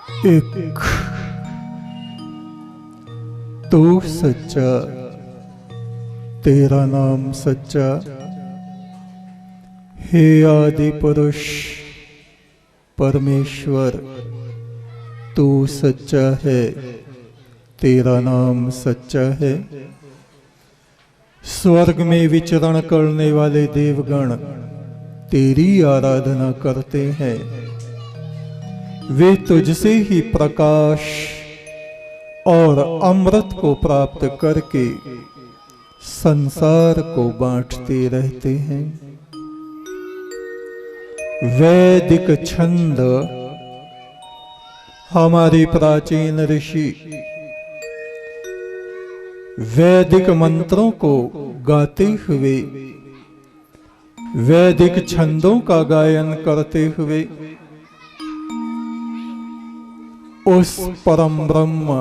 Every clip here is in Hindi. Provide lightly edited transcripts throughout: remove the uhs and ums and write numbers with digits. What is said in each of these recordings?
एक तू सच्चा, तेरा नाम सच्चा, हे आदि पुरुष परमेश्वर, तू सच्चा है, तेरा नाम सच्चा है। स्वर्ग में विचरण करने वाले देवगण तेरी आराधना करते हैं। वे तुझसे ही प्रकाश और अमृत को प्राप्त करके संसार को बांटते रहते हैं। वैदिक छंद हमारे प्राचीन ऋषि वैदिक मंत्रों को गाते हुए, वैदिक छंदों का गायन करते हुए उस परम ब्रह्म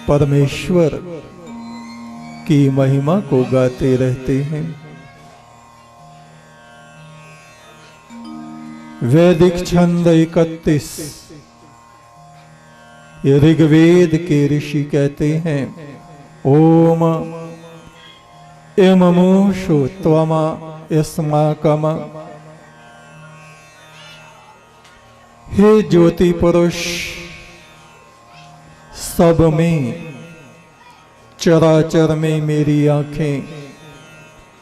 परमेश्वर की महिमा को गाते रहते हैं। वैदिक छंद 31 ऋग्वेद के ऋषि कहते हैं, ओम इममुषु त्वमा अस्माकम। हे ज्योति पुरुष, सब में चराचर में मेरी आंखें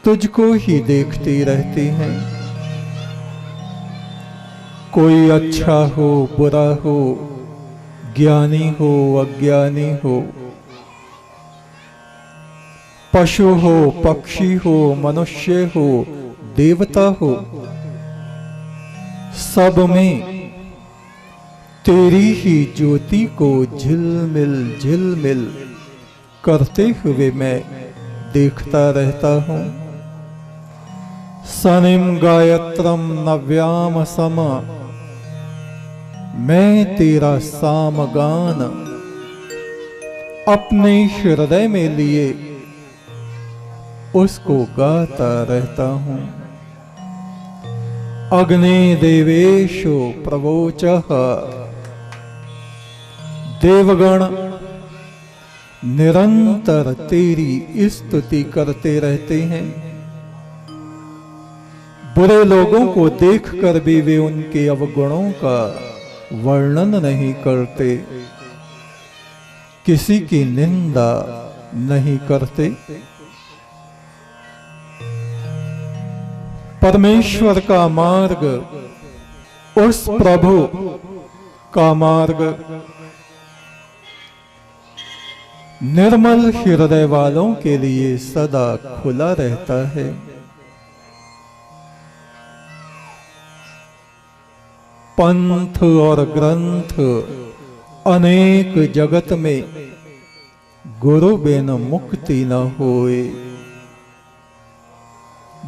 तुझको ही देखती रहती हैं। कोई अच्छा हो बुरा हो, ज्ञानी हो अज्ञानी हो, पशु हो पक्षी हो, मनुष्य हो देवता हो, सब में तेरी ही ज्योति को झिलमिल झिलमिल करते हुए मैं देखता रहता हूं। सनिम गायत्रम नव्याम सम, मैं तेरा सामगान अपने हृदय में लिए उसको गाता रहता हूं। अग्नि देवेशो प्रवोचः, देवगण निरंतर तेरी स्तुति करते रहते हैं। बुरे लोगों को देखकर भी वे उनके अवगुणों का वर्णन नहीं करते, किसी की निंदा नहीं करते। परमेश्वर का मार्ग, उस प्रभु का मार्ग निर्मल हृदय वालों के लिए सदा खुला रहता है। पंथ और ग्रंथ अनेक जगत में, गुरु बिन मुक्ति न होए।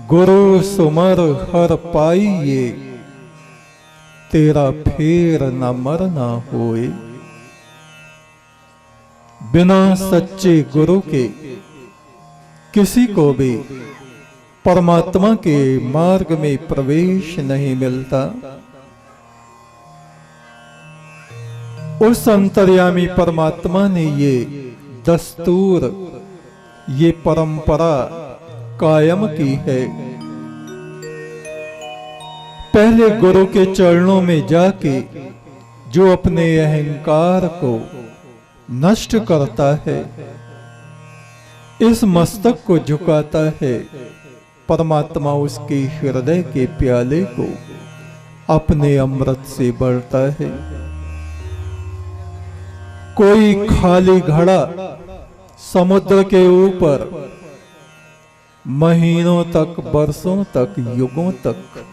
गुरु सुमर हर पाइये, तेरा फेर न मरना होए। बिना सच्चे गुरु के किसी को भी परमात्मा के मार्ग में प्रवेश नहीं मिलता। उस अंतर्यामी परमात्मा ने ये दस्तूर, ये परंपरा कायम की है। पहले गुरु के चरणों में जाके जो अपने अहंकार को नष्ट करता है, इस मस्तक को झुकाता है, परमात्मा उसके हृदय के प्याले को अपने अमृत से भरता है। कोई खाली घड़ा समुद्र के ऊपर महीनों तक, बरसों तक, युगों तक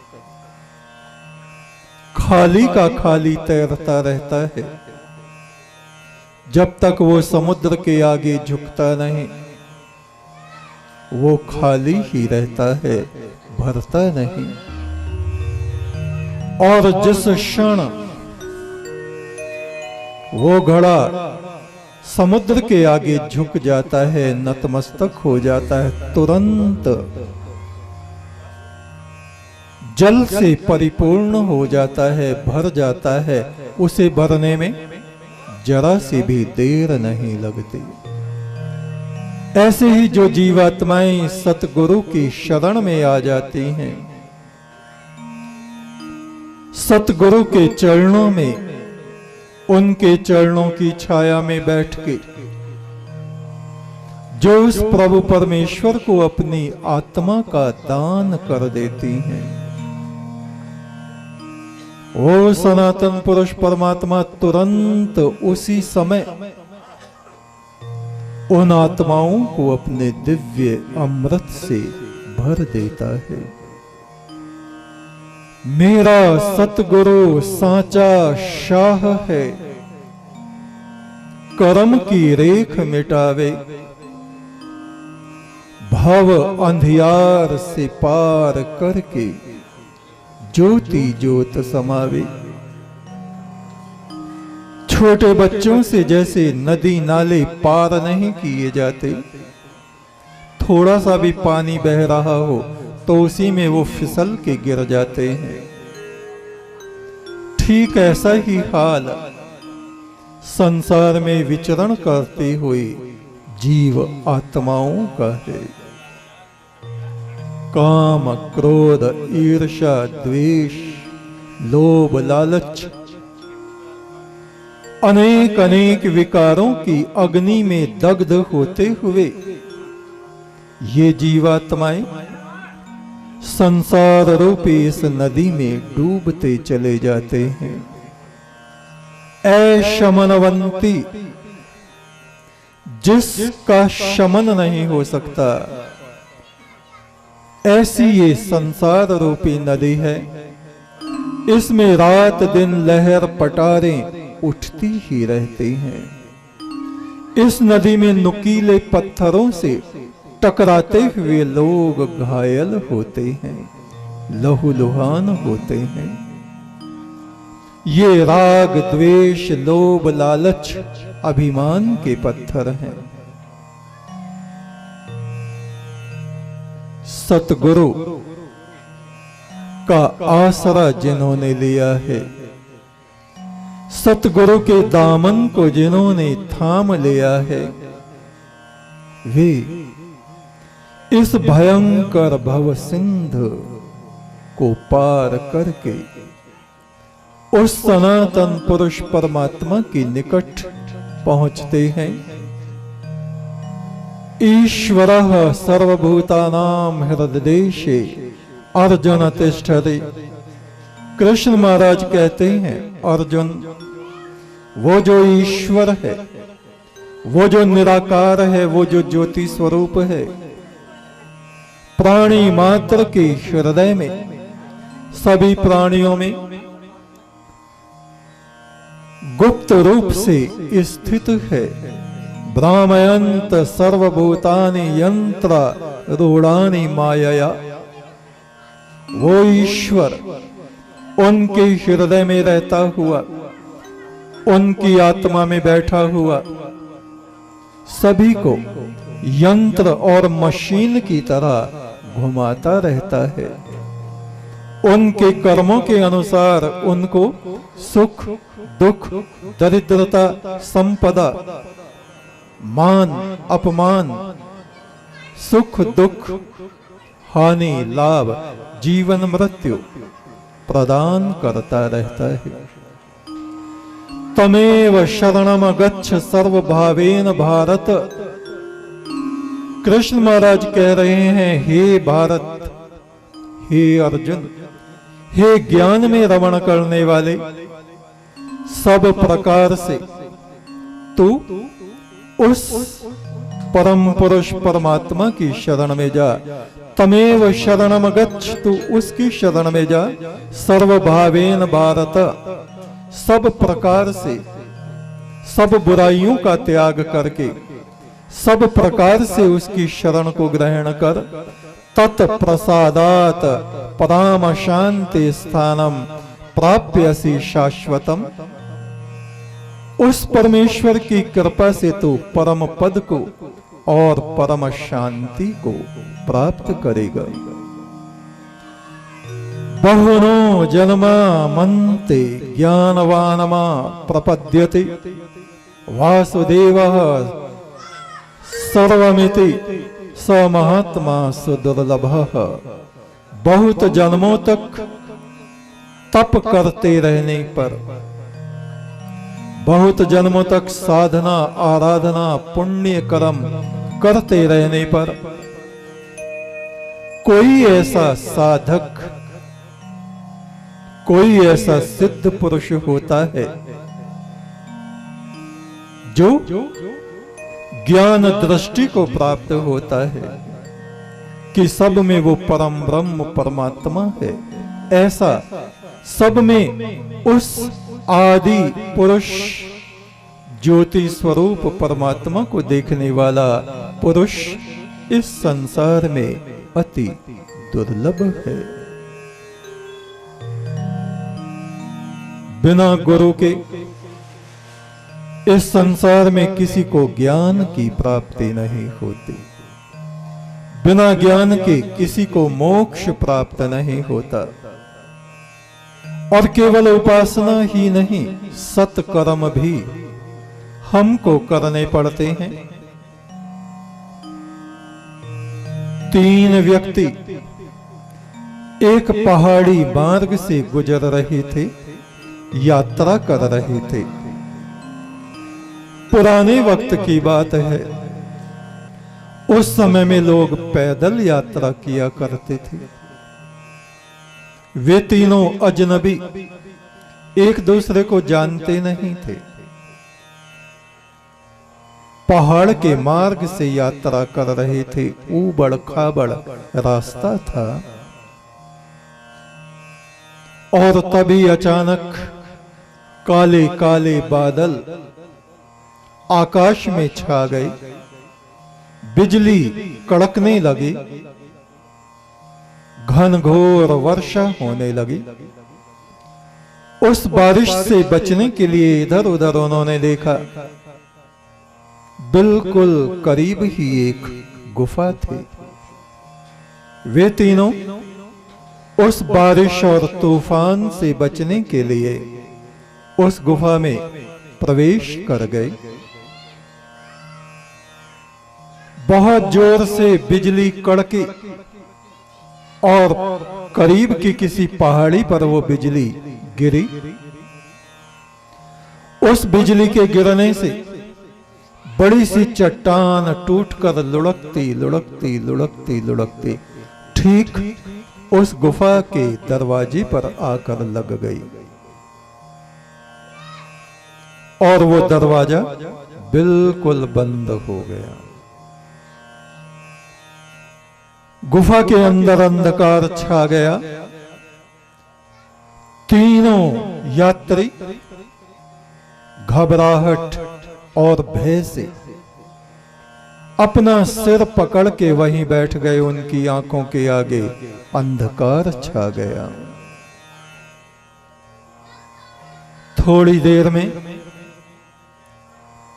खाली का खाली तैरता रहता है। जब तक वो समुद्र के आगे झुकता नहीं, वो खाली ही रहता है, भरता नहीं। और जिस क्षण वो घड़ा समुद्र के आगे झुक जाता है, नतमस्तक हो जाता है, तुरंत जल से परिपूर्ण हो जाता है, भर जाता है, उसे भरने में जरा सी भी देर नहीं लगती। ऐसे ही जो जीवात्माएं सतगुरु की शरण में आ जाती हैं, सतगुरु के चरणों में, उनके चरणों की छाया में बैठ के जो उस प्रभु परमेश्वर को अपनी आत्मा का दान कर देती हैं, वो सनातन पुरुष परमात्मा तुरंत उसी समय उन आत्माओं को अपने दिव्य अमृत से भर देता है। मेरा सतगुरु सांचा शाह है, कर्म की रेख मिटावे, भव अंधियार से पार करके ज्योति ज्योत समावे। छोटे बच्चों से जैसे नदी नाले पार नहीं किए जाते, थोड़ा सा भी पानी बह रहा हो तो उसी में वो फिसल के गिर जाते हैं, ठीक ऐसा ही हाल संसार में विचरण करते हुए जीव आत्माओं का है। काम, क्रोध, ईर्ष्या, द्वेष, लोभ, लालच, अनेक अनेक विकारों की अग्नि में दग्ध होते हुए ये जीवात्माएं संसार रूपी इस नदी में डूबते चले जाते हैं। ऐ शमनवंती, जिसका शमन नहीं हो सकता, ऐसी ये संसार रूपी नदी है। इसमें रात दिन लहर पटारें उठती ही रहती हैं। इस नदी में नुकीले पत्थरों से टकराते हुए लोग घायल होते हैं, लहूलुहान होते हैं। ये राग, द्वेष, लोभ, लालच, अभिमान के पत्थर हैं। सतगुरु का आसरा जिन्होंने लिया है, सतगुरु के दामन को जिन्होंने थाम लिया है, वे इस भयंकर भव सिंधु को पार करके उस सनातन पुरुष परमात्मा के निकट पहुंचते हैं। ईश्वरः सर्वभूतानां हृदयेशे अर्जुन तिष्ठति। कृष्ण महाराज कहते हैं, अर्जुन, वो जो ईश्वर है, वो जो निराकार है, वो जो ज्योति स्वरूप है, प्राणी मात्र के हृदय में, सभी प्राणियों में गुप्त रूप से स्थित है। भ्रामयन्त सर्वभूतानि यंत्र रूढ़ानि मायया। वो ईश्वर उनके हृदय में रहता हुआ, उनकी आत्मा में बैठा हुआ, सभी को यंत्र और मशीन की तरह घुमाता रहता है। उनके कर्मों के अनुसार उनको सुख, दुख, दरिद्रता, संपदा, मान, अपमान, सुख, दुख, हानि, लाभ, जीवन, मृत्यु प्रदान करता रहता है। तमेव शरणम गच्छ सर्वभावेन भारत। कृष्ण महाराज कह रहे हैं, हे भारत, हे अर्जुन, हे ज्ञान में रमण करने वाले, सब प्रकार से तू उस परम पुरुष परमात्मा की शरण में जा। तमेव शरणम गच्छ, तू उसकी शरण में जा। सर्वभावेन भारत, सब प्रकार से, सब बुराइयों का त्याग करके, सब प्रकार से उसकी शरण को ग्रहण कर। तत्प्रसादात पराम शांति स्थानम प्राप्यसि शाश्वतम। उस परमेश्वर की कृपा से तो परम पद को और परम शांति को प्राप्त करेगा। बहुनो जन्मा मन्ते ज्ञानवानमा प्रपद्यते वासुदेवः सर्वमिति स महात्मा सुदुर्लभः। बहुत जन्मों तक तप करते रहने पर, बहुत जन्मों तक साधना आराधना पुण्य कर्म करते रहने पर कोई ऐसा साधक, कोई ऐसा सिद्ध पुरुष होता है जो ज्ञान दृष्टि को प्राप्त होता है कि सब में वो परम ब्रह्म परमात्मा है। ऐसा सब में उस आदि पुरुष ज्योति स्वरूप परमात्मा को देखने वाला पुरुष इस संसार में अति दुर्लभ है। बिना गुरु के इस संसार में किसी को ज्ञान की प्राप्ति नहीं होती। बिना ज्ञान के किसी को मोक्ष प्राप्त नहीं होता। और केवल उपासना ही नहीं, सत्कर्म भी हमको करने पड़ते हैं। 3 व्यक्ति एक पहाड़ी मार्ग से गुजर रहे थे, यात्रा कर रहे थे। पुराने वक्त की बात है, उस समय में लोग पैदल यात्रा किया करते थे। वे तीनों अजनबी एक दूसरे को जानते नहीं थे। पहाड़ के मार्ग से यात्रा कर रहे थे। ऊबड़ खाबड़ रास्ता था और तभी अचानक काले काले बादल आकाश में छा गए, बिजली कड़कने लगी, घनघोर वर्षा होने लगी। उस बारिश से बचने के लिए इधर उधर उन्होंने देखा, बिल्कुल करीब ही एक गुफा थी। वे तीनों उस बारिश और तूफान से बचने के लिए उस गुफा में प्रवेश कर गए। बहुत जोर से बिजली कड़की और करीब की किसी पहाड़ी पर वो बिजली गिरी। उस बिजली के गिरने से बड़ी सी चट्टान टूटकर लुढ़कती लुढ़कती लुढ़कती लुढ़कती ठीक उस गुफा के दरवाजे पर आकर लग गई और वो दरवाजा बिल्कुल बंद हो गया। गुफा के अंदर अंधकार छा गया। तीनों यात्री घबराहट और भय से अपना सिर पकड़ के वहीं बैठ गए। उनकी आंखों के आगे अंधकार छा गया। थोड़ी देर में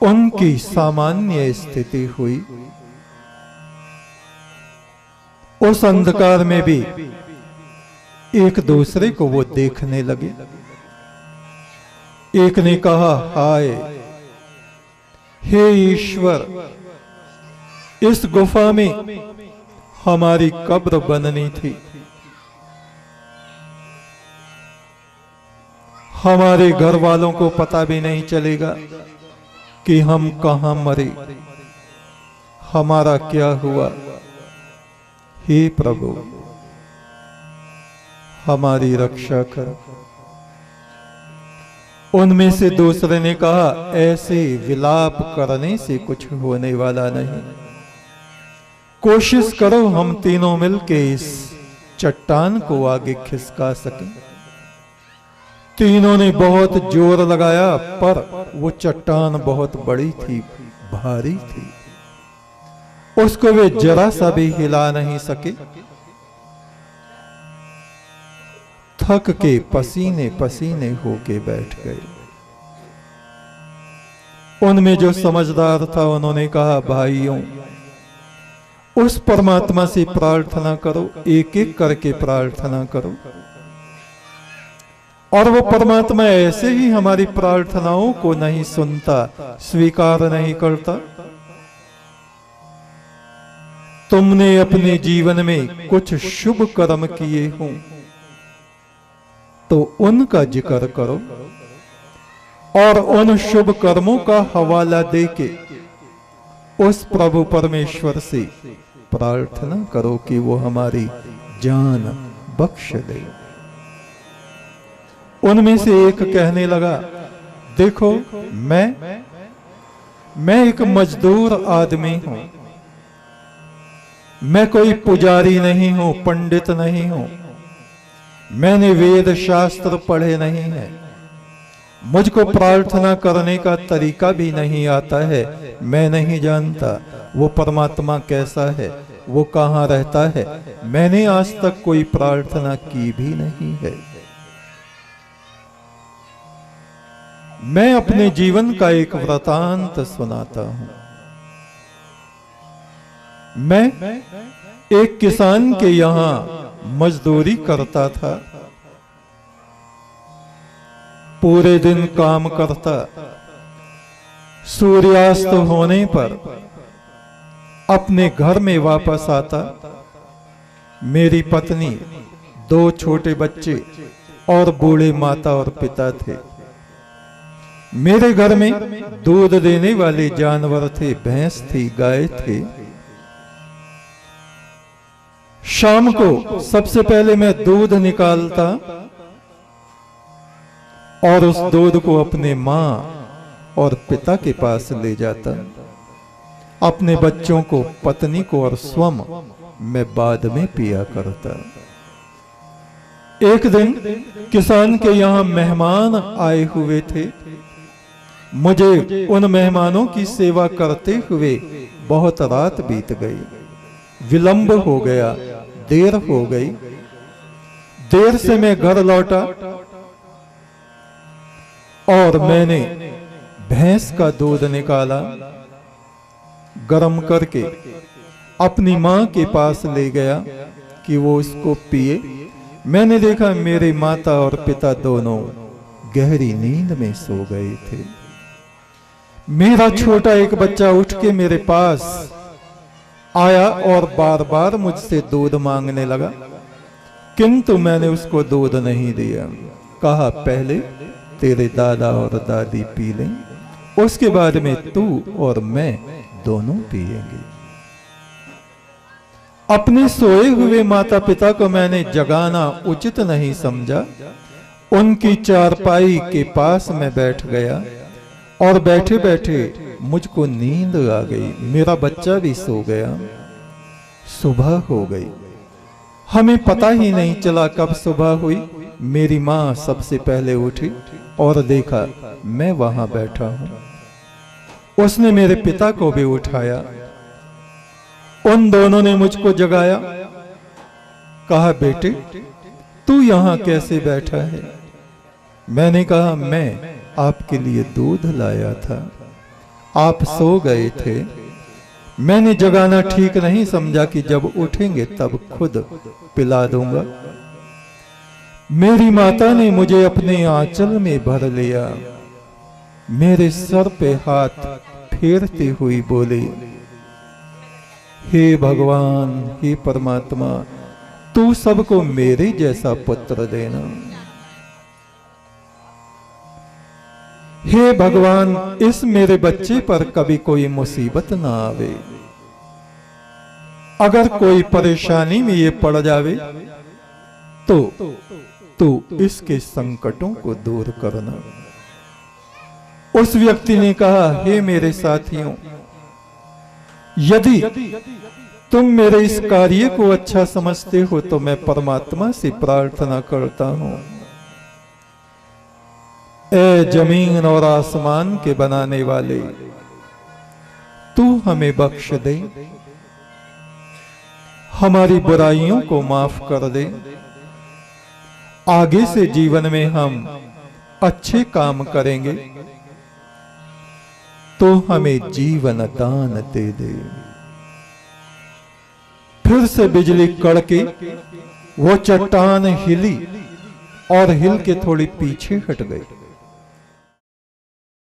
उनकी सामान्य स्थिति हुई। उस अंधकार में भी एक दूसरे को वो देखने लगे। एक ने कहा, हाय हे ईश्वर, इस गुफा में हमारी कब्र बननी थी। हमारे घर वालों को पता भी नहीं चलेगा कि हम कहां मरे, हमारा क्या हुआ। हे प्रभु, हमारी रक्षा कर। उनमें से दूसरे ने कहा, ऐसे विलाप करने से कुछ होने वाला नहीं। कोशिश करो हम तीनों मिलके इस चट्टान को आगे खिसका सकें। तीनों ने बहुत जोर लगाया, पर वो चट्टान बहुत बड़ी थी, भारी थी। उसको वे जरा सा भी हिला नहीं सके। थक के पसीने पसीने होके बैठ गए। उनमें जो समझदार था उन्होंने कहा, भाइयों, उस परमात्मा से प्रार्थना करो, एक एक करके प्रार्थना करो। और वो परमात्मा ऐसे ही हमारी प्रार्थनाओं को नहीं सुनता, स्वीकार नहीं करता। तुमने अपने जीवन में कुछ शुभ कर्म किए हों तो उनका जिक्र करो और उन शुभ कर्मों का हवाला देके उस प्रभु परमेश्वर से प्रार्थना करो कि वो हमारी जान बख्श दे। उनमें से एक कहने लगा, देखो मैं एक मजदूर आदमी हूं, मैं कोई पुजारी नहीं हूं, पंडित नहीं हूं, मैंने वेद शास्त्र पढ़े नहीं है, मुझको प्रार्थना करने का तरीका भी नहीं आता है, मैं नहीं जानता वो परमात्मा कैसा है, वो कहाँ रहता है, मैंने आज तक कोई प्रार्थना की भी नहीं है। मैं अपने जीवन का एक वृतांत सुनाता हूं। मैं एक किसान के यहां मजदूरी करता था, पूरे दिन काम करता, सूर्यास्त होने पर अपने घर में वापस आता। मेरी पत्नी, 2 छोटे बच्चे और बूढ़े माता और पिता थे। मेरे घर में दूध देने वाले जानवर थे, भैंस थी, गाय थे। शाम को सबसे पहले मैं दूध निकालता और उस दूध को अपने मां और पिता के पास ले जाता। अपने बच्चों को, पत्नी को और स्वयं मैं बाद में पिया करता। एक दिन किसान के यहां मेहमान आए हुए थे। मुझे उन मेहमानों की सेवा करते हुए बहुत रात बीत गई, विलंब हो गया, देर हो गई। देर से मैं घर लौटा और मैंने भैंस का दूध निकाला, गर्म करके अपनी मां के पास ले गया कि वो इसको पिए। मैंने देखा मेरे माता और पिता दोनों गहरी नींद में सो गए थे। मेरा छोटा एक बच्चा उठ के मेरे पास आया और बार बार मुझसे दूध मांगने लगा, किंतु मैंने उसको दूध नहीं दिया। कहा, पहले तेरे दादा और दादी पी लें, उसके बाद में तू और मैं दोनों पिएंगे। अपने सोए हुए माता पिता को मैंने जगाना उचित नहीं समझा। उनकी चारपाई के पास मैं बैठ गया और बैठे बैठे मुझको नींद आ गई। मेरा बच्चा भी सो गया। सुबह हो गई, हमें पता ही नहीं चला कब सुबह हुई। मेरी मां सबसे पहले उठी और देखा मैं वहां बैठा हूं। उसने मेरे पिता को भी उठाया। उन दोनों ने मुझको जगाया। कहा, बेटे तू यहां कैसे बैठा है? मैंने कहा, मैं आपके लिए दूध लाया था, आप सो गए थे। मैंने जगाना ठीक नहीं समझा कि जब उठेंगे तब खुद पिला दूंगा। मेरी माता ने मुझे अपने आंचल में भर लिया, मेरे सर पे हाथ फेरती हुई बोली, हे भगवान, हे परमात्मा, तू सबको मेरे जैसा पुत्र देना। हे भगवान, इस मेरे बच्चे पर कभी कोई मुसीबत ना आवे। अगर कोई परेशानी में ये पड़ जावे तो इसके संकटों को दूर करना। उस व्यक्ति ने कहा, हे मेरे साथियों, यदि तुम मेरे इस कार्य को अच्छा समझते हो तो मैं परमात्मा से प्रार्थना करता हूं, ए जमीन और आसमान के बनाने वाले, तू हमें बख्श दे, हमारी बुराइयों को माफ कर दे। आगे से जीवन में हम अच्छे काम करेंगे तो हमें जीवन दान दे दे। फिर से बिजली कड़की, वो चट्टान हिली और हिल के थोड़ी पीछे हट गई।